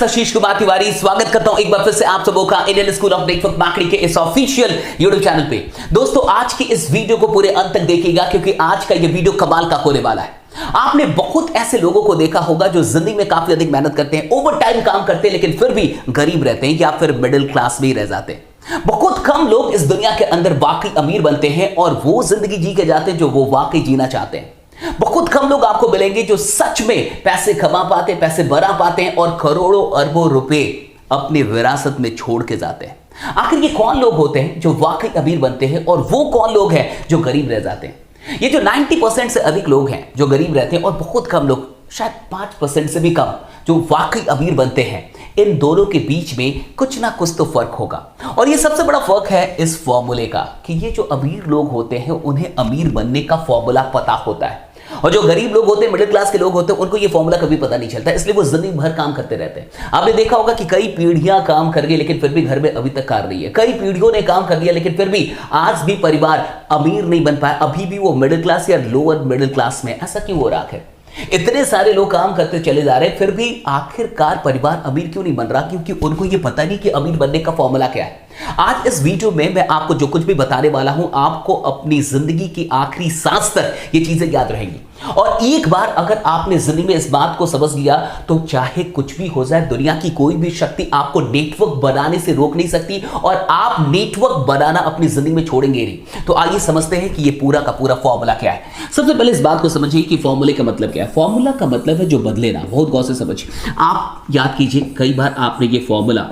आशीष कुमार तिवारी स्वागत करता हूं एक बार फिर से आप सबों का Indian school of network marketing के इस ऑफिशियल यूट्यूब चैनल पे। दोस्तों आज की इस वीडियो को पूरे अंत तक देखिएगा क्योंकि आज का ये वीडियो कमाल का होने वाला है। आपने बहुत ऐसे लोगों को देखा होगा जो जिंदगी में काफी अधिक मेहनत करते हैं, ओवर टाइम काम करते हैं, लेकिन फिर भी गरीब रहते हैं या फिर मिडिल क्लास में ही रह जाते हैं। बहुत कम लोग इस दुनिया के अंदर वाकई अमीर बनते हैं और वो जिंदगी जी के जाते हैं जो वो वाकई जीना चाहते हैं। बहुत कम लोग आपको मिलेंगे जो सच में पैसे कमा पाते हैं, पैसे बना पाते हैं और करोड़ों अरबों रुपए अपनी विरासत में छोड़ के जाते हैं। आखिर ये कौन लोग होते हैं जो वाकई अमीर बनते हैं और वो कौन लोग हैं जो गरीब रह जाते हैं? ये जो 90% से अधिक लोग हैं जो गरीब रहते हैं और बहुत कम लोग, शायद 5% से भी कम, जो वाकई अमीर बनते हैं, इन दोनों के बीच में कुछ ना कुछ तो फर्क होगा। और ये सबसे बड़ा फर्क है इस फॉर्मूले का कि ये जो अमीर लोग होते हैं उन्हें अमीर बनने का फॉर्मूला पता होता है और जो गरीब लोग होते हैं, मिडिल क्लास के लोग होते हैं, उनको ये फॉर्मूला कभी पता नहीं चलता, इसलिए वो जिंदगी भर काम करते रहते हैं। आपने देखा होगा कि कई पीढ़ियां काम कर गई लेकिन फिर भी घर में अभी तक कार रही है। कई पीढ़ियों ने काम कर लिया लेकिन फिर भी आज भी परिवार अमीर नहीं बन पाया, अभी भी वो मिडिल क्लास या लोअर मिडिल क्लास में। ऐसा क्यों हो रहा है? इतने सारे लोग काम करते चले जा रहे हैं फिर भी आखिरकार परिवार अमीर क्यों नहीं बन रहा? क्योंकि उनको ये पता नहीं कि अमीर बनने का फॉर्मूला क्या है। आज इस वीडियो में मैं आपको जो कुछ भी बताने वाला हूं, आपको अपनी जिंदगी की आखिरी सांस तक ये चीजें याद रहेंगी। और एक बार अगर आपने जिंदगी में इस बात को समझ लिया तो चाहे कुछ भी हो जाए, दुनिया की कोई भी शक्ति आपको नेटवर्क बनाने से रोक नहीं सकती और आप नेटवर्क बनाना अपनी जिंदगी में छोड़ेंगे नहीं। तो आइए समझते हैं कि ये पूरा का पूरा फॉर्मूला क्या है। सबसे पहले इस बात को समझिए कि फॉर्मूले का मतलब क्या है। फॉर्मूला का मतलब है जो बदले ना। बहुत गौर से समझिए। आप याद कीजिए, कई बार आपने ये फॉर्मूला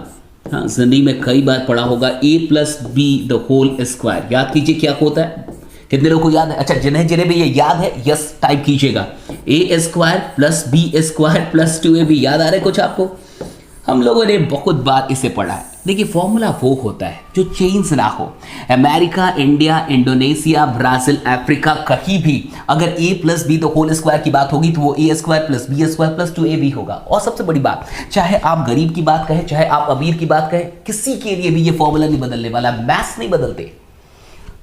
जिंदगी में कई बार पढ़ा होगा, a+b² याद कीजिए क्या होता है। कितने लोगों को याद है? अच्छा, जिन्हें भी ये याद है यस टाइप कीजिएगा। a² + b² + 2ab याद आ रहा है कुछ आपको? हम लोगों ने बहुत बार इसे पढ़ा है। देखिए, फॉर्मूला वो होता है जो चेंज ना हो। America, India, Indonesia, Brazil, Africa, कहीं भी अगर a+b² की बात होगी तो वो a² + b² + 2ab होगा। और सबसे बड़ी बात, चाहे आप गरीब की बात कहें, चाहे आप अमीर की बात कहें, किसी के लिए भी ये फॉर्मूला नहीं बदलने वाला। मैथ्स नहीं बदलते।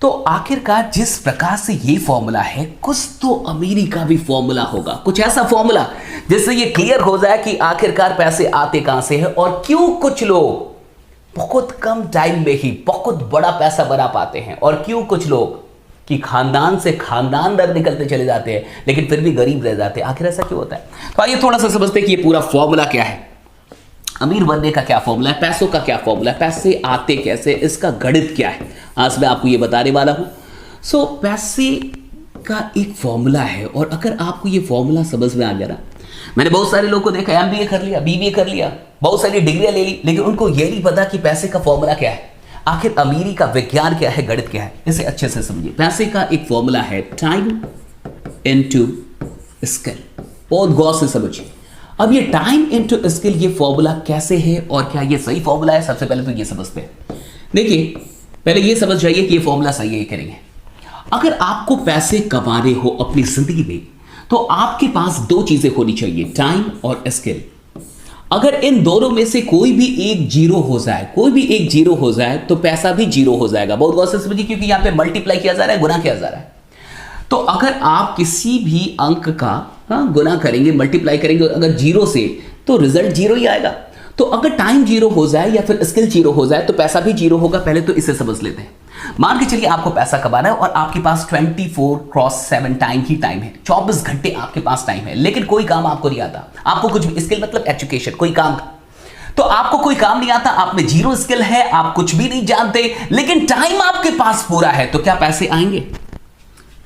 तो आखिरकार जिस प्रकार से ये फॉर्मूला है, कुछ तो अमीरी का भी फॉर्मूला होगा। कुछ ऐसा फॉर्मूला जिससे ये क्लियर हो जाए कि आखिरकार पैसे आते कहां से हैं और क्यों कुछ लोग बहुत कम टाइम में ही बहुत बड़ा पैसा बना पाते हैं और क्यों कुछ लोग कि खानदान से खानदान दर निकलते चले जाते हैं लेकिन फिर भी गरीब रह जाते हैं। आखिर ऐसा क्यों होता है? तो आइए थोड़ा सा समझते हैं कि ये पूरा फॉर्मूला क्या है। अमीर बनने का क्या फॉर्मूला है, पैसों का क्या फॉर्मूला है, पैसे आते कैसे, इसका गणित क्या है, आज मैं आपको ये बताने वाला हूं। पैसे का एक फॉर्मूला है और अगर आपको ये फॉर्मूला समझ में आ गया ना, मैंने बहुत सारे लोगों को देखा, MBA कर लिया, BBA कर लिया, बहुत सारी डिग्रियां ले ली, लेकिन उनको ये नहीं पता कि पैसे का फॉर्मूला क्या है, आखिर अमीरी का विज्ञान क्या है, गणित क्या है। इसे अच्छे से समझिए। पैसे का एक फॉर्मूला है टाइम इनटू स्किल। बहुत गौर से समझिए। अब ये टाइम इनटू स्किल, ये फॉर्मूला कैसे है और क्या ये सही फॉर्मूला है? सबसे पहले तो ये समझते हैं। देखिए, पहले ये समझ जाइए कि ये फॉर्मूला सही है करेंगे। अगर आपको पैसे कमाने हो अपनी जिंदगी में तो आपके पास दो चीजें होनी चाहिए, टाइम और स्किल। अगर इन दोनों में से कोई भी एक जीरो हो जाए तो पैसा भी जीरो हो जाएगा। बहुत गौर से समझिए क्योंकि यहां पे मल्टीप्लाई किया जा रहा है, गुना किया जा रहा है। तो अगर आप किसी भी अंक का गुना करेंगे, मल्टीप्लाई करेंगे अगर जीरो से, तो रिजल्ट जीरो ही आएगा। तो अगर टाइम जीरो हो जाए या फिर स्किल जीरो हो जाए तो पैसा भी जीरो होगा। पहले तो इसे समझ लेते हैं। मान के चलिए आपको पैसा कमाना है और आपके पास 24/7 टाइम ही टाइम है, 24 घंटे आपके पास टाइम है, लेकिन कोई काम आपको नहीं आता। आपको कुछ भी, स्किल मतलब एजुकेशन, कोई काम, तो आपको कोई काम नहीं आता, आप में जीरो स्किल है, आप कुछ भी नहीं जानते, लेकिन टाइम आपके पास पूरा है, तो क्या पैसे आएंगे?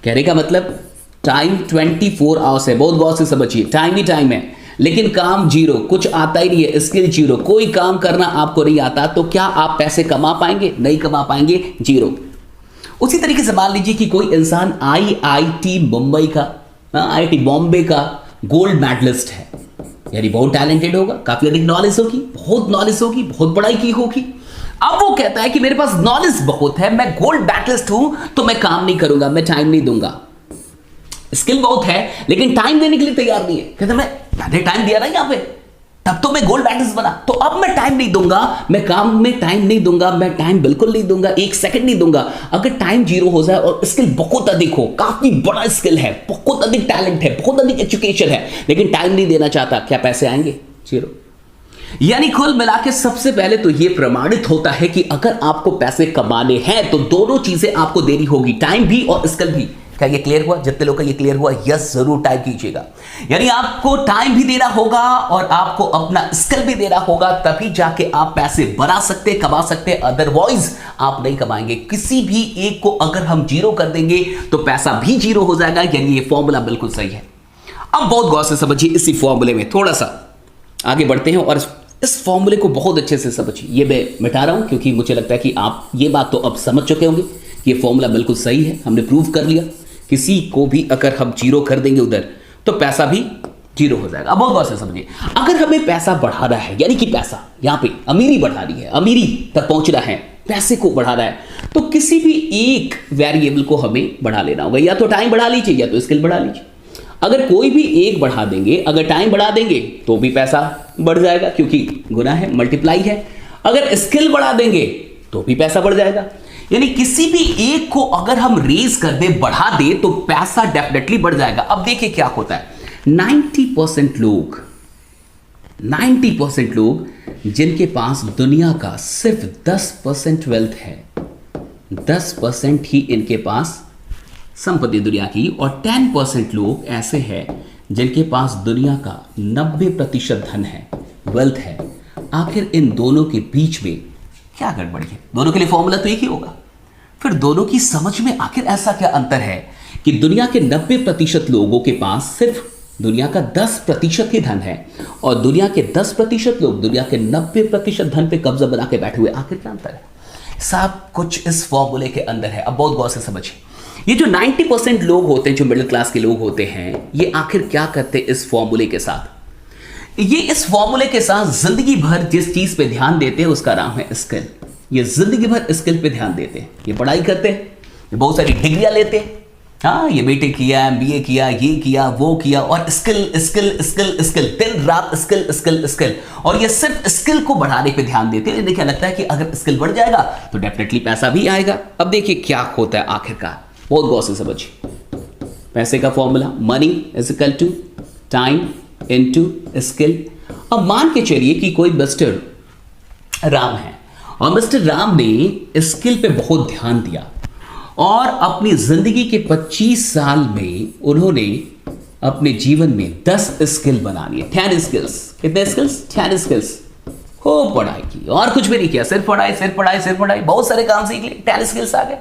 कहने का मतलब टाइम 24 आवर्स है। बहुत गौर से समझिए, टाइम ही टाइम है लेकिन काम जीरो, कुछ आता ही नहीं है, स्किल जीरो, कोई काम करना आपको नहीं आता, तो क्या आप पैसे कमा पाएंगे? नहीं कमा पाएंगे, जीरो। उसी तरीके से मान लीजिए कि कोई इंसान IIT मुंबई का, IIT बॉम्बे का गोल्ड मेडलिस्ट है, यानी बहुत टैलेंटेड होगा, काफी अधिक नॉलेज होगी, बहुत पढ़ाई की होगी। अब वो कहता है कि मेरे पास नॉलेज बहुत है, मैं गोल्ड मेडलिस्ट हूं, तो मैं काम नहीं करूंगा, मैं टाइम नहीं दूंगा। स्किल बहुत है लेकिन टाइम देने के लिए तैयार नहीं है। कहता मैंने टाइम दिया ना यहां पे, तब तो मैं गोल्ड मेडलिस्ट बना, तो अब मैं टाइम नहीं दूंगा, मैं काम में टाइम नहीं दूंगा, मैं टाइम बिल्कुल नहीं दूंगा, एक सेकंड नहीं दूंगा। अगर टाइम जीरो हो जाए और स्किल बहुत अधिक हो, काफी बड़ा स्किल है, बहुत अधिक टैलेंट है, बहुत अधिक एजुकेशन है, लेकिन टाइम नहीं देना चाहता, क्या पैसे आएंगे? जीरो। यानी कुल मिला के सबसे पहले तो यह प्रमाणित होता है कि अगर आपको पैसे कमाने हैं तो दोनों चीजें आपको देनी होगी, टाइम भी और स्किल भी। क्या ये क्लियर हुआ? जितने लोग का ये क्लियर हुआ यस जरूर टाइप कीजिएगा। यानी आपको टाइम भी देना होगा और आपको अपना स्किल भी देना होगा, तभी जाके आप पैसे बना सकते, कमा सकते, अदरवाइज आप नहीं कमाएंगे। किसी भी एक को अगर हम जीरो कर देंगे तो पैसा भी जीरो हो जाएगा। यानी ये फॉर्मूला बिल्कुल सही है। अब बहुत गौर से समझिए, इसी फॉर्मूले में थोड़ा सा आगे बढ़ते हैं और इस फॉर्मूले को बहुत अच्छे से समझिए। ये मैं मिटा रहा हूं क्योंकि मुझे लगता है कि आप ये बात तो अब समझ चुके होंगे कि ये फॉर्मूला बिल्कुल सही है, हमने प्रूव कर लिया। किसी को भी अगर हम जीरो कर देंगे उधर तो पैसा भी जीरो हो जाएगा। अब बहुत गौर से समझिए, अगर हमें पैसा बढ़ाना है, यानी कि पैसा यहां पे अमीरी बढ़ानी है, अमीरी तक पहुंचना है, पैसे को बढ़ाना है, तो किसी भी एक वेरिएबल को हमें बढ़ा लेना होगा। या तो टाइम बढ़ा लीजिए या तो स्किल बढ़ा लीजिए। अगर कोई भी एक बढ़ा देंगे, अगर टाइम बढ़ा देंगे तो भी पैसा बढ़ जाएगा क्योंकि गुना है, मल्टीप्लाई है। अगर स्किल बढ़ा देंगे तो भी पैसा बढ़ जाएगा। यानी किसी भी एक को अगर हम रेज कर दे, बढ़ा दे, तो पैसा डेफिनेटली बढ़ जाएगा। अब देखिए क्या होता है, 90% लोग जिनके पास दुनिया का सिर्फ 10% वेल्थ है, 10% ही इनके पास संपत्ति दुनिया की, और 10% लोग ऐसे हैं जिनके पास दुनिया का 90% धन है, वेल्थ है। आखिर इन दोनों के बीच में क्या गड़बड़ी है? दोनों के लिए फॉर्मूला तो एक ही होगा। फिर दोनों की समझ में आखिर ऐसा क्या अंतर है कि दुनिया के 90% लोगों के पास सिर्फ दुनिया का 10% ही धन है और दुनिया के 10% लोग दुनिया के 90% धन पे कब्जा बना के बैठे हुए। आखिर क्या अंतर है? सब कुछ इस फॉर्मूले के अंदर है। अब बहुत गौर से समझिए, ये जो 90% लोग होते हैं, जो मिडिल क्लास के लोग होते हैं, ये आखिर क्या करते हैं इस फॉर्मूले के साथ? ये इस फॉर्मूले के साथ जिंदगी भर जिस चीज पे ध्यान देते हैं उसका नाम है स्किल। ये जिंदगी भर स्किल पे ध्यान देते हैं, ये पढ़ाई करते हैं, ये बहुत सारी डिग्रियां लेते हैं, हाँ ये बीटेक किया, एमबीए किया, ये किया, वो किया, और स्किल स्किल स्किल स्किल, दिन रात स्किल स्किल स्किल, और ये सिर्फ स्किल को बढ़ाने पे ध्यान देते हैं। देखिए लगता है कि अगर स्किल बढ़ जाएगा तो डेफिनेटली पैसा भी आएगा। अब देखिए क्या होता है आखिरकार, बहुत गौर से समझिए। पैसे का formula, money is equal to time into skill. अब मान के चलिए कि कोई मिस्टर राम है और मिस्टर राम ने स्किल पे बहुत ध्यान दिया और अपनी जिंदगी के 25 साल में उन्होंने अपने जीवन में 10 स्किल बना लिए, 10 स्किल्स। कितने स्किल्स? 10 स्किल्स। खूब पढ़ाई की और कुछ भी नहीं किया, सिर्फ पढ़ाई सिर्फ पढ़ाई सिर्फ पढ़ाई, बहुत सारे काम सीख लिए, 10 स्किल्स आ गए।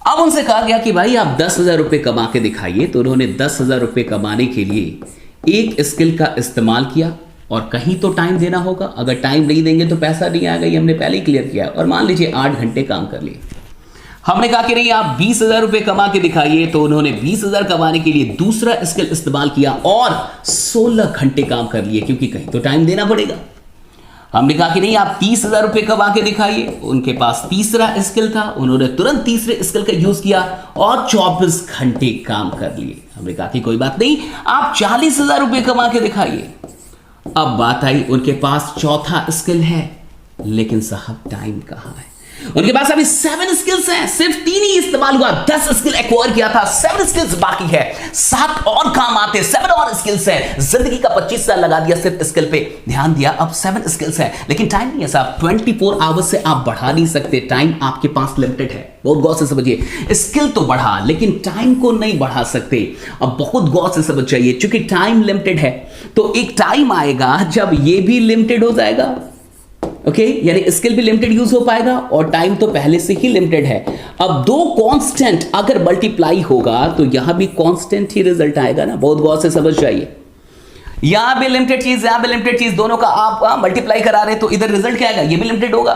अब उनसे कहा गया कि भाई आप 10,000 रुपये कमा के दिखाइए। तो उन्होंने 10,000 रुपये कमाने के लिए एक स्किल का इस्तेमाल किया और कहीं तो टाइम देना होगा। अगर टाइम नहीं देंगे तो पैसा नहीं आएगा, ये हमने पहले ही क्लियर किया। और मान लीजिए 8 घंटे काम कर लिए। हमने कहा कि नहीं आप 20,000 रुपये कमा के दिखाइए, तो उन्होंने 20,000 कमाने के लिए दूसरा स्किल इस्तेमाल किया और 16 घंटे काम कर लिए क्योंकि कहीं तो टाइम देना पड़ेगा। हमने कहा कि नहीं आप 30,000 रुपये कमा के दिखाइए, उनके पास तीसरा स्किल था, उन्होंने तुरंत तीसरे स्किल का यूज किया और 24 घंटे काम कर लिए। हमने कहा कि कोई बात नहीं आप 40,000 रुपये कमा के दिखाइए। अब बात आई उनके पास चौथा स्किल है, लेकिन साहब टाइम कहां है? उनके पास अभी 7 स्किल्स हैं, सिर्फ 3 ही इस्तेमाल हुआ, 10 स्किल एक्वायर किया था, 7 स्किल्स बाकी है, 7 और काम आते, 7 और स्किल्स हैं। जिंदगी का 25 साल लगा दिया सिर्फ स्किल पे ध्यान दिया, अब 7 स्किल्स हैं, लेकिन टाइम नहीं है साहब। 24 आवर्स से आप बढ़ा नहीं सकते, टाइम आपके पास लिमिटेड है। बहुत गौर से समझिए, स्किल तो बढ़ा लेकिन टाइम को नहीं बढ़ा सकते। अब बहुत गौर से समझ जाइए, चूंकि टाइम लिमिटेड है तो एक टाइम आएगा जब ये भी लिमिटेड हो जाएगा। ओके यानी स्किल भी लिमिटेड यूज हो पाएगा और टाइम तो पहले से ही लिमिटेड है। अब 2 कांस्टेंट अगर मल्टीप्लाई होगा तो यहां भी कांस्टेंट ही रिजल्ट आएगा ना। बहुत गौर से समझ जाइए, यहां भी लिमिटेड चीज, यहां भी लिमिटेड चीज, दोनों का आप मल्टीप्लाई करा रहे तो इधर रिजल्ट क्या आएगा? ये भी लिमिटेड होगा।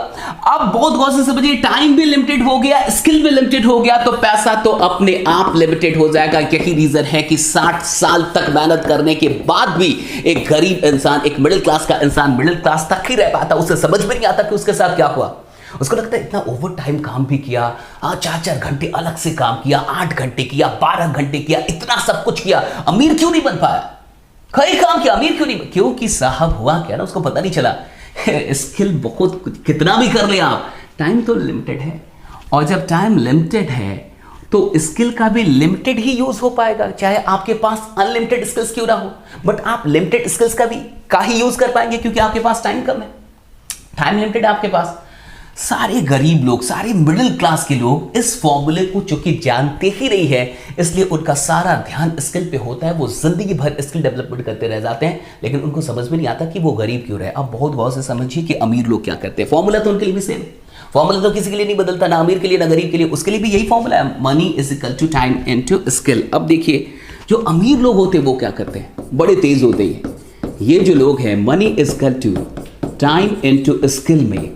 अब बहुत गौर से समझिए, टाइम भी लिमिटेड हो गया, स्किल भी लिमिटेड हो गया, तो पैसा तो अपने आप लिमिटेड हो जाएगा। यही रीजन है कि 60 साल तक मेहनत करने के बाद भी एक गरीब इंसान, एक मिडिल क्लास का इंसान मिडिल क्लास तक ही रह पाता, उसे समझ में नहीं आता कि उसके साथ क्या हुआ। उसको लगता है इतना ओवर टाइम काम भी किया, 4-4 घंटे अलग से काम किया, 8 घंटे किया, 12 घंटे किया, इतना सब कुछ किया, अमीर क्यों नहीं बन पाया? कई काम किया, अमीर क्यों नहीं? क्योंकि साहब हुआ क्या ना, उसको पता नहीं चला। स्किल बहुत कितना भी कर ले आप, टाइम तो लिमिटेड है, और जब टाइम लिमिटेड है तो स्किल का भी लिमिटेड ही यूज हो पाएगा, चाहे आपके पास अनलिमिटेड स्किल्स क्यों ना हो, बट आप लिमिटेड स्किल्स का ही यूज कर पाएंगे क्योंकि आपके पास टाइम कम है, टाइम लिमिटेड है आपके पास। सारे गरीब लोग, सारे मिडिल क्लास के लोग इस फॉर्मूले को चूंकि जानते ही नहीं है, इसलिए उनका सारा ध्यान स्किल पे होता है, वो जिंदगी भर स्किल डेवलपमेंट करते रह जाते हैं, लेकिन उनको समझ में नहीं आता कि वो गरीब क्यों रहे। अब बहुत गौर से समझिए कि अमीर लोग क्या करते हैं, फॉर्मूला तो उनके लिए भी सेम, फॉर्मूला तो किसी के लिए नहीं बदलता, ना अमीर के लिए ना गरीब के लिए, उसके लिए भी यही फॉर्मूला है, money is equal to time into skill. अब देखिए जो अमीर लोग होते हैं वो क्या करते हैं, बड़े तेज होते हैं। ये जो लोग हैं money is equal to time into skill में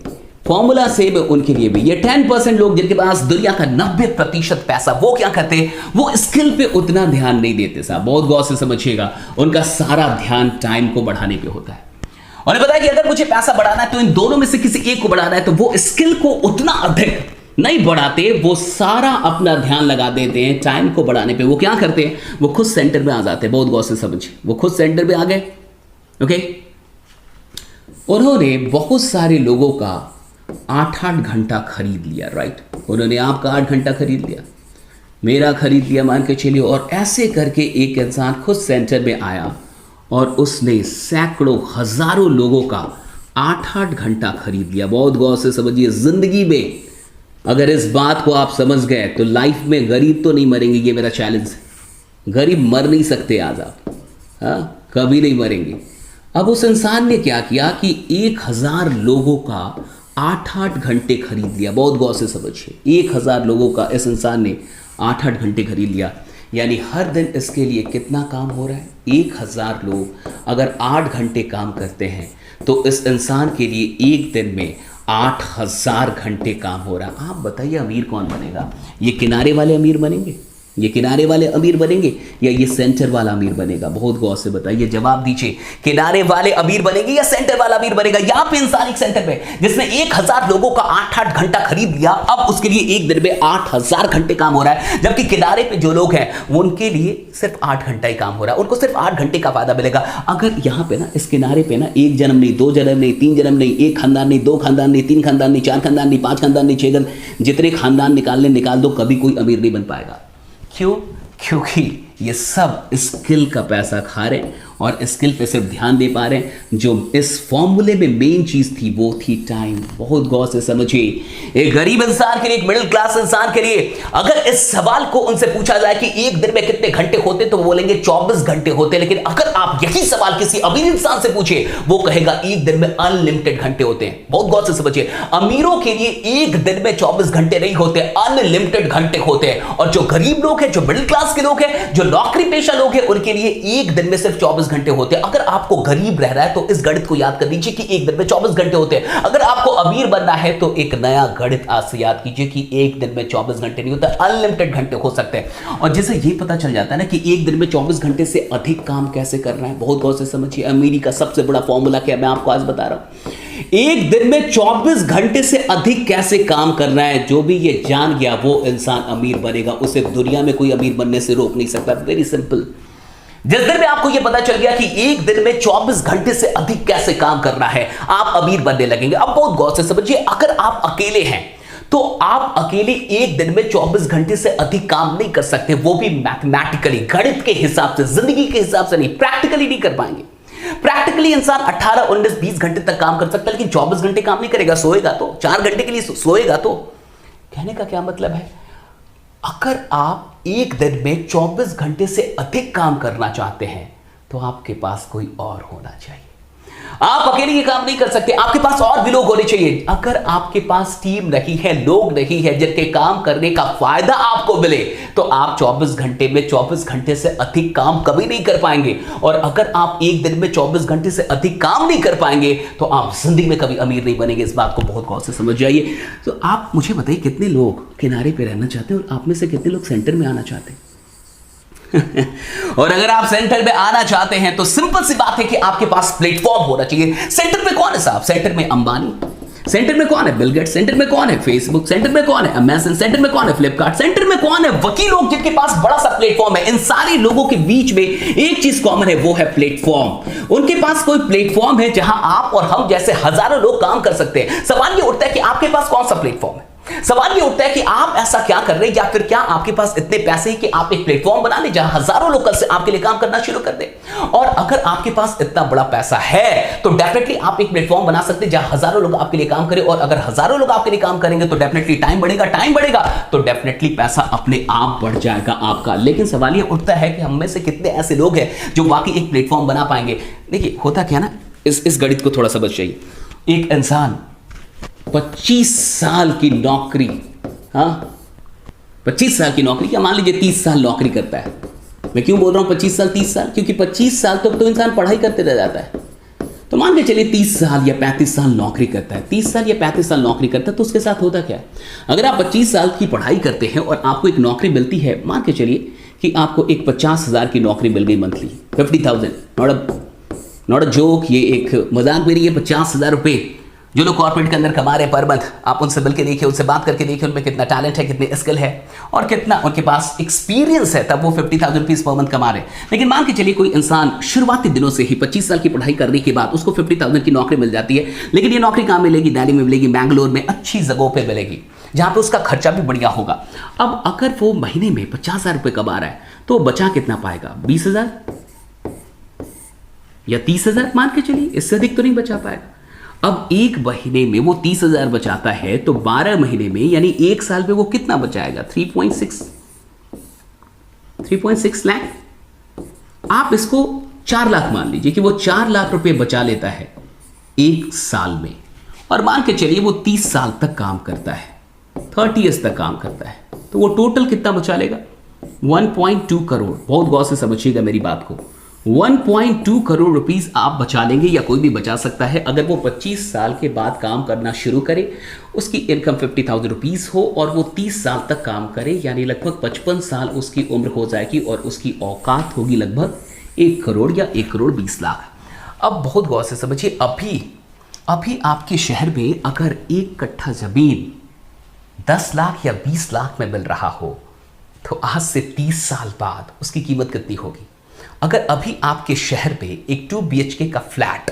फॉर्मूला सेम है उनके लिए भी। ये 10% लोग जिनके पास दुनिया का 90% पैसा, वो क्या करते हैं, वो स्किल पे उतना ध्यान नहीं देते साहब, बहुत गौर से समझिएगा, उनका सारा ध्यान टाइम को बढ़ाने पे होता है। और पता है कि अगर मुझे पैसा बढ़ाना है तो इन दोनों में से किसी एक को बढ़ाना है, तो वो स्किल को उतना अधिक नहीं बढ़ाते, वो सारा अपना ध्यान लगा देते हैं टाइम को बढ़ाने पे। वो क्या करते हैं, वो खुद सेंटर में आ जाते हैं, बहुत गौर से समझिए, वो खुद सेंटर में आ गए। ओके, उन्होंने बहुत सारे लोगों का 8-8 घंटा खरीद लिया, राइट, उन्होंने आपका 8 घंटा खरीद लिया, मेरा खरीद लिया मान के चलिए, और ऐसे करके एक इंसान खुद सेंटर में आया और उसने सैकड़ों हजारों लोगों का 8-8 घंटा खरीद लिया। बहुत गौर से समझिए, जिंदगी में अगर इस बात को आप समझ गए तो लाइफ में गरीब तो नहीं मरेंगे, ये मेरा चैलेंज है, गरीब मर नहीं सकते आज आप, हाँ कभी नहीं मरेंगे। अब उस इंसान ने क्या किया कि 1000 लोगों का 8-8 घंटे खरीद लिया, बहुत गौर से समझिए, 1000 लोगों का इस इंसान ने 8-8 घंटे खरीद लिया, यानी हर दिन इसके लिए कितना काम हो रहा है, 1000 लोग अगर 8 घंटे काम करते हैं तो इस इंसान के लिए एक दिन में 8000 घंटे काम हो रहा है। आप बताइए अमीर कौन बनेगा, ये किनारे वाले अमीर बनेंगे, ये किनारे वाले अमीर बनेंगे या ये सेंटर वाला अमीर बनेगा, बहुत गौर से बताइए, जवाब दीजिए, किनारे वाले अमीर बनेंगे या सेंटर वाला अमीर बनेगा। यहां पे इंसान एक सेंटर पे जिसने 1000 लोगों का 8-8 घंटा खरीद लिया, अब उसके लिए एक दिन में 8000 घंटे काम हो रहा है, जबकि किनारे पे जो लोग हैं वो उनके लिए सिर्फ 8 घंटा ही काम हो रहा है, उनको सिर्फ 8 घंटे का फायदा मिलेगा। अगर यहां पे ना इस किनारे पे ना 1 जन्म नहीं, 2 जन्म नहीं, 3 जन्म नहीं, 1 खानदान नहीं, 2 खानदान नहीं, 3 खानदान नहीं, 4 खानदान नहीं, 5 खानदान नहीं, 6 खानदान, जितने खानदान निकाल दो, कभी कोई अमीर नहीं बन पाएगा। क्यों? क्योंकि ये सब स्किल का पैसा खा रहे हैं और स्किल पे सिर्फ ध्यान दे पा रहे हैं। जो इस फॉर्मूले में मेन चीज थी वो थी टाइम। बहुत गौर से समझिए, एक गरीब इंसान के लिए, एक मिडिल क्लास इंसान के लिए अगर इस सवाल को उनसे पूछा जाए कि एक दिन में कितने घंटे होते, तो वो बोलेंगे 24 घंटे होते। लेकिन अगर आप यही सवाल किसी अमीर इंसान से पूछे, वो कहेगा एक दिन में अनलिमिटेड घंटे होते हैं। बहुत गौर से समझिए, अमीरों के लिए एक दिन में 24 घंटे नहीं होते, अनलिमिटेड घंटे होते हैं। और जो गरीब लोग हैं, जो मिडिल क्लास के लोग हैं, जो नौकरी पेशा लोग हैं, उनके लिए एक दिन में सिर्फ 24 घंटे होते हैं। अगर आपको गरीब रहना है तो इस गणित को याद कर लीजिए कि एक दिन में 24 घंटे होते हैं। अगर आपको अमीर बनना है तो एक नया गणित आज से याद कीजिए कि एक दिन में 24 घंटे नहीं होता, अनलिमिटेड घंटे हो सकते हैं। और जैसे ये पता चल जाता है ना कि एक दिन में 24 घंटे से अधिक काम कैसे करना है, बहुत गौर से समझिए। अमीरी का सबसे बड़ा फॉर्मूला क्या मैं आपको आज बता रहा हूं। एक दिन में 24 घंटे से अधिक कैसे काम करना है, जो भी ये जान गया वो इंसान अमीर बनेगा, उसे दुनिया में कोई अमीर बनने से रोक नहीं सकता। Very simple. जिस दिन में आपको यह पता चल गया कि एक दिन में 24 घंटे से अधिक कैसे काम करना है, आप अमीर बनने लगेंगे। अब बहुत गौर से समझिए, अगर आप अकेले हैं तो आप अकेले एक दिन में 24 घंटे से अधिक काम नहीं कर सकते, वो भी मैथमेटिकली, गणित के हिसाब से, जिंदगी के हिसाब से नहीं, प्रैक्टिकली नहीं कर पाएंगे। प्रैक्टिकली इंसान 18, 19, 20 घंटे तक काम कर सकता है, लेकिन 24 घंटे काम नहीं करेगा। सोएगा तो 4 घंटे के लिए सोएगा तो। कहने का क्या मतलब है, अगर आप एक दिन में 24 घंटे से अधिक काम करना चाहते हैं तो आपके पास कोई और होना चाहिए। आप अकेले ये काम नहीं कर सकते, आपके पास और भी लोग होने चाहिए। अगर आपके पास टीम नहीं है, लोग नहीं है जिनके काम करने का फायदा आपको मिले, तो आप 24 घंटे में 24 घंटे से अधिक काम कभी नहीं कर पाएंगे। और अगर आप एक दिन में 24 घंटे से अधिक काम नहीं कर पाएंगे तो आप जिंदगी में कभी अमीर नहीं बनेंगे। इस बात को बहुत गौर से समझ जाइए। तो आप मुझे बताइए, कितने लोग किनारे पे रहना चाहते हैं और आप में से कितने लोग सेंटर में आना चाहते हैं? और अगर आप सेंटर में आना चाहते हैं तो सिंपल सी बात है कि आपके पास प्लेटफॉर्म होना चाहिए। सेंटर में कौन है साहब? सेंटर में अंबानी, सेंटर में कौन है बिल गेट्स, सेंटर में कौन है फेसबुक, सेंटर में कौन है अमेज़न, सेंटर में कौन है फ्लिपकार्ट, सेंटर में कौन है वकील लोग जिनके पास बड़ा सा प्लेटफॉर्म है। इन सारे लोगों के बीच में एक चीज कॉमन है, वो है प्लेटफॉर्म। उनके पास कोई प्लेटफॉर्म है जहां आप और हम जैसे हजारों लोग काम कर सकते हैं। सवाल ये उठता है कि आपके पास कौन सा प्लेटफॉर्म है? सवाल ये उठता है कि आप ऐसा क्या कर रहे हैं, या फिर क्या आपके पास इतने पैसे हैं कि आप एक प्लेटफॉर्म बना लें जहां हजारों लोग कल से आपके लिए काम करना शुरू कर दें। और अगर आपके पास इतना बड़ा पैसा है तो डेफिनेटली आप एक प्लेटफॉर्म बना सकते हैं जहां हजारों लोग आपके लिए काम करें, और अगर हजारों लोग आपके लिए काम करेंगे तो डेफिनेटली टाइम बढ़ेगा तो डेफिनेटली पैसा अपने आप बढ़ जाएगा आपका। लेकिन सवाल ये उठता है कि हम में से कितने ऐसे लोग हैं जो वाकई एक प्लेटफॉर्म बना पाएंगे। देखिए होता क्या ना, इस गणित को थोड़ा समझ जाइए। एक इंसान 25 साल की नौकरी, हाँ 25 साल की नौकरी, क्या मान लीजिए 30 साल नौकरी करता है। मैं क्यों बोल रहा हूं 25 साल 30 साल, क्योंकि 25 साल तो इंसान पढ़ाई करते रह जाता है। तो मान के चलिए 30 साल या 35 साल नौकरी करता है, 30 साल या 35 साल नौकरी करता है, तो उसके साथ होता क्या है, अगर आप 25 साल की पढ़ाई करते हैं और आपको एक नौकरी मिलती है, मान के चलिए कि आपको एक 50,000 की नौकरी मिल गई मंथली, 50,000, नॉट अ जोक, ये एक मजाक मेरी, ये 50,000 रुपये जो लोग कॉर्पोरेट के अंदर कमा रहे पर मंथ, आप उनसे मिल के देखिए, उनसे बात करके देखिए उनमें कितना टैलेंट है, कितने स्किल है और कितना उनके पास एक्सपीरियंस है, तब वो 50,000 रुपीज पर मंथ कमा रहे हैं। लेकिन मान के चलिए कोई इंसान शुरुआती दिनों से ही 25 साल की पढ़ाई करने के बाद उसको 50,000 की नौकरी मिल जाती है, लेकिन ये नौकरी कहाँ मिलेगी, दिल्ली में मिलेगी, बैंगलोर में, अच्छी जगहों पर मिलेगी जहाँ पे उसका खर्चा भी बढ़िया होगा। अब अगर वो महीने में 50,000 रुपये कमा रहा है तो बचा कितना पाएगा, 20,000 या 30,000 मान के चलिए, इससे अधिक तो नहीं बचा पाएगा। अब एक महीने में वो 30,000 बचाता है तो 12 महीने में यानी एक साल में वो कितना बचाएगा, 3.6 लाख। आप इसको 4 लाख मान लीजिए कि वो 4 लाख रुपए बचा लेता है एक साल में, और मान के चलिए वो 30 साल तक काम करता है, 30 ईयर्स तक काम करता है, तो वो टोटल कितना बचा लेगा, 1.2 करोड़। बहुत गौर से समझिएगा मेरी बात को, 1.2 करोड़ रुपीस आप बचा लेंगे, या कोई भी बचा सकता है अगर वो 25 साल के बाद काम करना शुरू करे, उसकी इनकम 50,000 रुपीस हो और वो 30 साल तक काम करे, यानी लगभग 55 साल उसकी उम्र हो जाएगी और उसकी औकात होगी लगभग 1 करोड़ या 1 करोड़ 20 लाख। अब बहुत गौर से समझिए, अभी आपके शहर में अगर 1 कट्ठा जमीन 10 लाख या 20 लाख में मिल रहा हो तो आज से 30 साल बाद उसकी कीमत कितनी होगी। अगर अभी आपके शहर पे एक 2 BHK का फ्लैट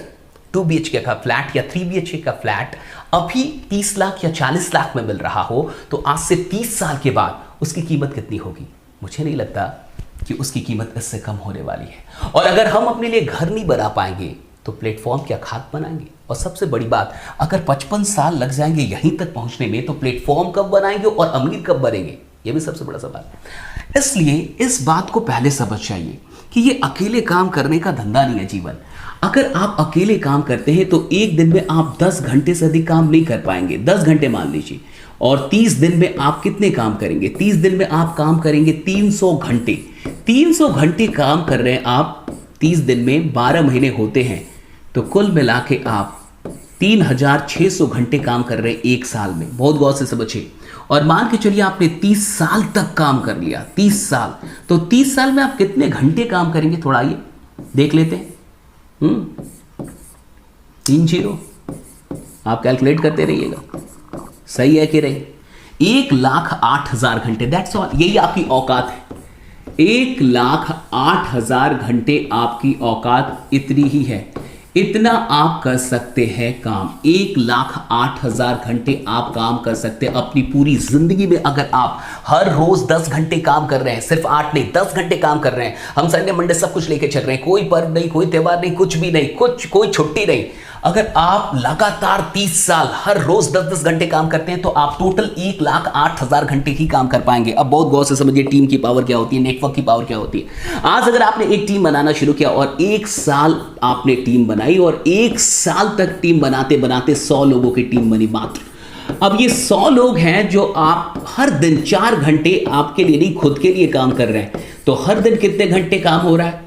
या 3 BHK का फ्लैट अभी 30 लाख या 40 लाख में मिल रहा हो तो आज से 30 साल के बाद उसकी कीमत कितनी होगी। मुझे नहीं लगता कि उसकी कीमत इससे कम होने वाली है। और अगर हम अपने लिए घर नहीं बना पाएंगे तो प्लेटफॉर्म क्या खाद बनाएंगे। और सबसे बड़ी बात, अगर 55 साल लग जाएंगे यहीं तक पहुंचने में तो प्लेटफॉर्म कब बनाएंगे और अमीर कब बनेंगे, ये भी सबसे बड़ा सवाल है। इसलिए इस बात को पहले समझ जाइए कि ये अकेले काम करने का धंधा नहीं है जीवन। अगर आप अकेले काम करते हैं तो एक दिन में आप 10 घंटे से अधिक काम नहीं कर पाएंगे, 10 घंटे मान लीजिए, और 30 दिन में आप कितने काम करेंगे, 30 दिन में आप काम करेंगे 300 घंटे। 300 घंटे काम कर रहे हैं आप 30 दिन में, 12 महीने होते हैं, तो कुल मिला के आप 3,600 घंटे काम कर रहे हैं एक साल में। बहुत गौर से समझिए। और मान के चलिए आपने 30 साल तक काम कर लिया, 30 साल, तो 30 साल में आप कितने घंटे काम करेंगे, थोड़ा आइए देख लेते हैं। 3 0 आप कैलकुलेट करते रहिएगा, सही है कि नहीं। 1,08,000 घंटे, दैट्स ऑल, यही आपकी औकात है। 1,08,000 घंटे आपकी औकात इतनी ही है, इतना आप कर सकते हैं काम। 1,08,000 घंटे आप काम कर सकते हैं अपनी पूरी जिंदगी में। अगर आप हर रोज 10 घंटे काम कर रहे हैं, सिर्फ 8 नहीं 10 घंटे काम कर रहे हैं, हम संडे मंडे सब कुछ लेके चल रहे हैं, कोई पर्व नहीं, कोई त्योहार नहीं, कुछ भी नहीं, कोई छुट्टी नहीं। अगर आप लगातार 30 साल हर रोज 10-10 घंटे काम करते हैं तो आप टोटल 1,08,000 घंटे ही काम कर पाएंगे। अब बहुत गौर से समझिए टीम की पावर क्या होती है, नेटवर्क की पावर क्या होती है। आज अगर आपने एक टीम बनाना शुरू किया और 1 साल आपने टीम बनाई और 1 साल तक टीम बनाते बनाते 100 लोगों की टीम बनी मात्र। अब ये 100 लोग हैं जो आप हर दिन 4 घंटे आपके लिए नहीं खुद के लिए काम कर रहे हैं, तो हर दिन कितने घंटे काम हो रहा है,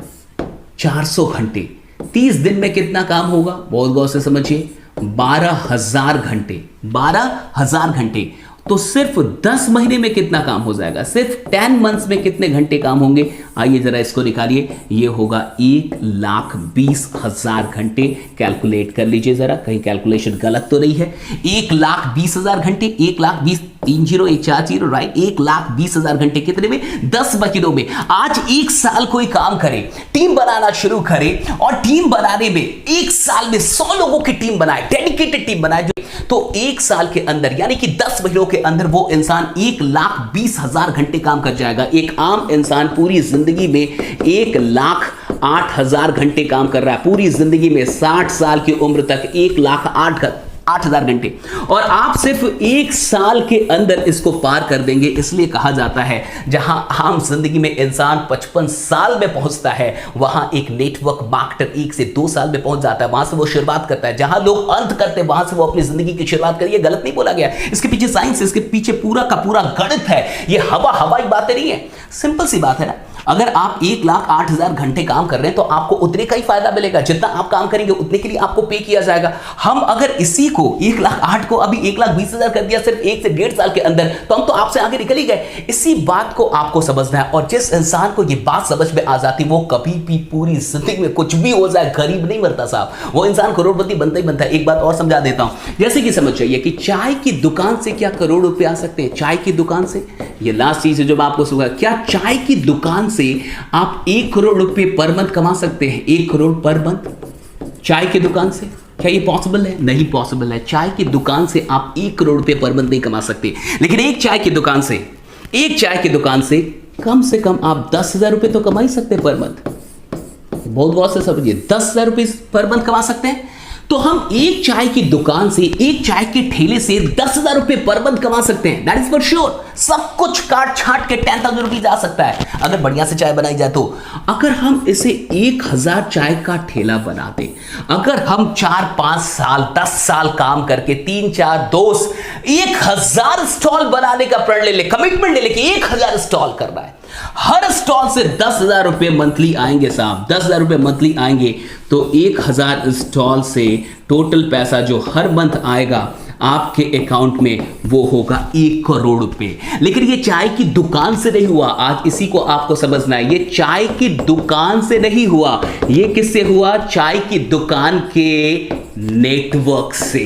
400 घंटे। 30 दिन में कितना काम होगा, बहुत गौर से समझिए, 12,000 घंटे। 12,000 घंटे तो सिर्फ 10 महीने में कितना काम हो जाएगा, सिर्फ 10 मंथ्स में कितने घंटे काम होंगे, आइए जरा इसको निकालिए। ये होगा 1,20,000 घंटे। कैलकुलेट कर लीजिए जरा, कहीं कैलकुलेशन गलत तो नहीं है। 1,20,000 घंटे, 1,20,000 30,140 राइट, 1,20,000 घंटे कितने में? 10 महीनों में। आज एक साल कोई काम करे, टीम बनाना शुरू करे और टीम बनाने में एक साल में 100 लोगों की टीम बनाए, डेडिकेटेड टीम बनाए, तो एक साल के अंदर यानी कि 10 महीनों के अंदर वो इंसान 1,20,000 घंटे काम कर जाएगा। एक आम इंसान पूरी जिंदगी में 1,08,000 घंटे काम कर रहा है, पूरी जिंदगी में 60 साल की उम्र तक 1,08,000 घंटे, और आप सिर्फ एक साल के अंदर इसको पार कर देंगे। इसलिए कहा जाता है जहां आम जिंदगी में इंसान 55 साल में पहुंचता है, वहां एक नेटवर्क मार्केटर 1 से 2 साल में पहुंच जाता है, वहां से वो शुरुआत करता है। जहां लोग अंत करते हैं वहां से वो अपनी जिंदगी की शुरुआत करिए। गलत नहीं बोला गया, इसके पीछे साइंस है, इसके पीछे पूरा का पूरा गणित है। ये हवाई बातें नहीं है, सिंपल सी बात है ना। अगर आप 1,08,000 घंटे काम कर रहे हैं तो आपको उतने का ही फायदा मिलेगा, जितना आप काम करेंगे उतने के लिए आपको पे किया जाएगा। हम अगर इसी को 1,08,000 को अभी 1,20,000 कर दिया सिर्फ 1 से 1.5 साल के अंदर, तो हम तो आपसे आगे निकल ही गए। इसी बात को आपको समझना है, और जिस इंसान को ये बात समझ में आ जाती वो कभी भी पूरी जिंदगी में कुछ भी हो जाए गरीब नहीं मरता साहब, वो इंसान करोड़पति बनता ही बनता है। एक बात और समझा देता हूं, जैसे कि समझ जाइए कि चाय की दुकान से क्या करोड़ रुपए आ सकते हैं? चाय की दुकान से, ये लास्ट चीज है जो मैं आपको सुना, क्या चाय की दुकान से आप 1 करोड़ रुपए पर मंथ कमा सकते हैं? 1 करोड़ पर मंथ चाय की दुकान से, क्या ये पॉसिबल है? नहीं पॉसिबल है। चाय की दुकान से आप 1 करोड़ रुपए पर मंथ नहीं कमा सकते, लेकिन एक चाय की दुकान से कम आप 10,000 रुपए तो कमा ही सकते हैं पर मंथ। बहुत गौर से समझिए, 10,000 रुपए पर मंथ कमा सकते हैं। तो हम एक चाय की दुकान से, एक चाय के ठेले से 10,000 रुपए पर मंथ कमा सकते हैं, दैट इज फॉर श्योर। सब कुछ काट छाट के 10,000 रुपीज आ सकता है अगर बढ़िया से चाय बनाई जाए तो। अगर हम इसे 1,000 चाय का ठेला बना दें, अगर हम 4-5 साल 10 साल काम करके 3-4 दोस्त 1,000 स्टॉल बनाने का प्रण ले ले, कमिटमेंट ले ले कि 1,000 स्टॉल करना है, हर स्टॉल से 10,000 रुपए मंथली आएंगे साहब, 10,000 रुपए मंथली आएंगे, तो 1,000 स्टॉल से टोटल पैसा जो हर मंथ आएगा आपके अकाउंट में वो होगा 1 करोड़ रुपए। लेकिन ये चाय की दुकान से नहीं हुआ, आज इसी को आपको समझना है। ये चाय की दुकान से नहीं हुआ, ये किससे हुआ? चाय की दुकान के नेटवर्क से।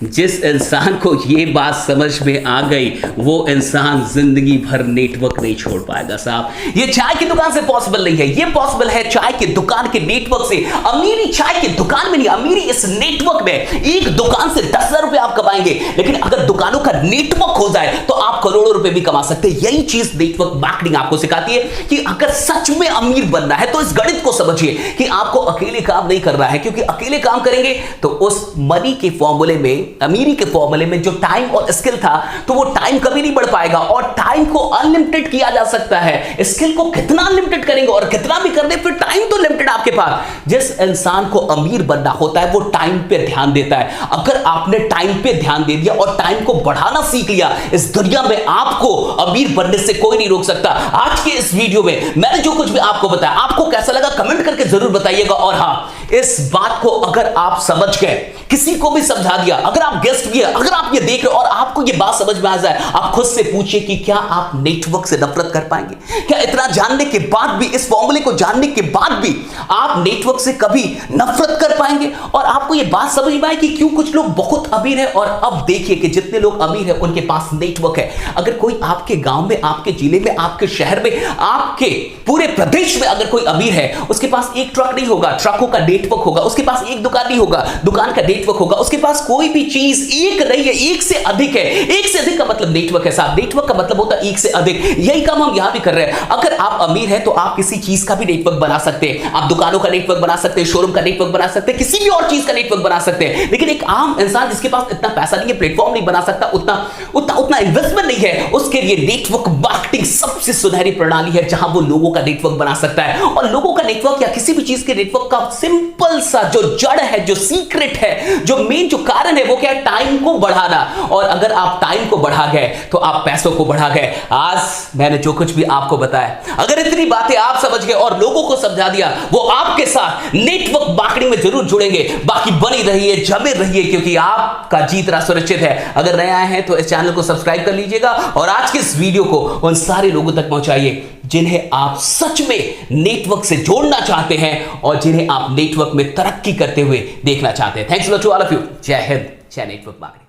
जिस इंसान को ये बात समझ में आ गई वो इंसान जिंदगी भर नेटवर्क नहीं छोड़ पाएगा साहब। ये चाय की दुकान से पॉसिबल नहीं है, ये पॉसिबल है चाय की दुकान के नेटवर्क से। अमीरी चाय की दुकान में नहीं, अमीरी इस नेटवर्क में। एक दुकान से 10,000 रुपए आप कमाएंगे, लेकिन अगर दुकानों का नेटवर्क हो जाए तो आप करोड़ों रुपए भी कमा सकते हैं। यही चीज नेटवर्क मार्केटिंग आपको सिखाती है कि अगर सच में अमीर बनना है तो इस गणित को समझिए कि आपको अकेले काम नहीं करना है, क्योंकि अकेले काम करेंगे तो उस मनी के फॉर्मूले में, अमीरी के फॉर्मूले में जो टाइम और स्किल था, तो वो टाइम कभी नहीं बढ़ पाएगा। और टाइम को अनलिमिटेड किया जा सकता है, स्किल को कितना अनलिमिटेड करेंगे और कितना भी कर दे, फिर टाइम तो लिमिटेड आपके पास। जिस इंसान को अमीर बनना होता है वो टाइम पे ध्यान देता है। अगर आपने टाइम पे ध्यान दे दिया और टाइम को बढ़ाना सीख लिया, इस दुनिया में आपको अमीर बनने से कोई नहीं रोक सकता। आज के इस वीडियो में मैंने जो कुछ भी आपको बताया, आपको कैसा लगा कमेंट करके जरूर बताइएगा। और हां, इस बात को अगर आप समझ गए, किसी को भी समझा दिया, अगर आप गेस्ट भी है, अगर आप ये देख रहे हो और आपको ये बात समझ में आ जाए, आप खुद से पूछिए कि क्या आप नेटवर्क से नफरत कर पाएंगे? क्या इतना जानने के बाद भी, इस फॉर्मूले को जानने के बाद भी आप नेटवर्क से कभी नफरत कर पाएंगे? और आपको ये बात समझ में आए कि क्यों कुछ लोग बहुत अमीर है। और अब देखिए कि जितने लोग अमीर है उनके पास नेटवर्क है। अगर कोई आपके गांव में, आपके जिले में, आपके शहर में, आपके पूरे प्रदेश में अगर कोई अमीर है, उसके पास एक ट्रक नहीं होगा, ट्रकों का नेटवर्क होगा। उसके पास एक दुकान नहीं होगा, दुकान का नेटवर्क होगा। उसके पास कोई भी चीज एक नहीं है, एक से अधिक है। एक से अधिक का मतलब नेटवर्क है साहब, नेटवर्क का मतलब होता है एक से अधिक। यही काम हम यहां भी कर रहे हैं। अगर आप अमीर हैं तो आप किसी चीज का भी नेटवर्क बना सकते हैं। आप दुकानों का नेटवर्क बना सकते हैं, शोरूम का नेटवर्क बना सकते हैं, किसी भी और चीज का नेटवर्क बना सकते हैं। लेकिन एक आम इंसान जिसके पास इतना पैसा नहीं है, प्लेटफॉर्म नहीं बना सकता, उतना इन्वेस्टमेंट नहीं है, उसके लिए नेटवर्क मार्केटिंग सबसे सुनहरी प्रणाली है, जहां वो लोगों का नेटवर्क बना सकता है। और लोगों का नेटवर्क या किसी भी चीज के नेटवर्क का सिंपल सा जो जड़ है, जो सीक्रेट है, जो मेन जो कारण है, वो क्या है? टाइम को बढ़ाना। और अगर आप टाइम को बढ़ा गए तो आप पैसों को बढ़ा गए। आज मैंने जो कुछ भी आपको बताया, अगर इतनी बातें आप समझ गए और लोगों को समझा दिया, वो आपके साथ नेटवर्क मार्केटिंग में जरूर जुड़ेंगे। बाकी बनी रहिए, जमे रहिए, क्योंकि आपका जीतना सुरक्षित है। अगर नया है तो इस चैनल को सब्सक्राइब कर लीजिएगा और आज के इस वीडियो को उन सारे लोगों तक पहुंचाइए जिन्हें आप सच में नेटवर्क से जोड़ना चाहते हैं और जिन्हें आप नेटवर्क में तरक्की करते हुए देखना चाहते हैं। Thanks to all of you. जय हिंद, जय नेटवर्क मार्केटिंग।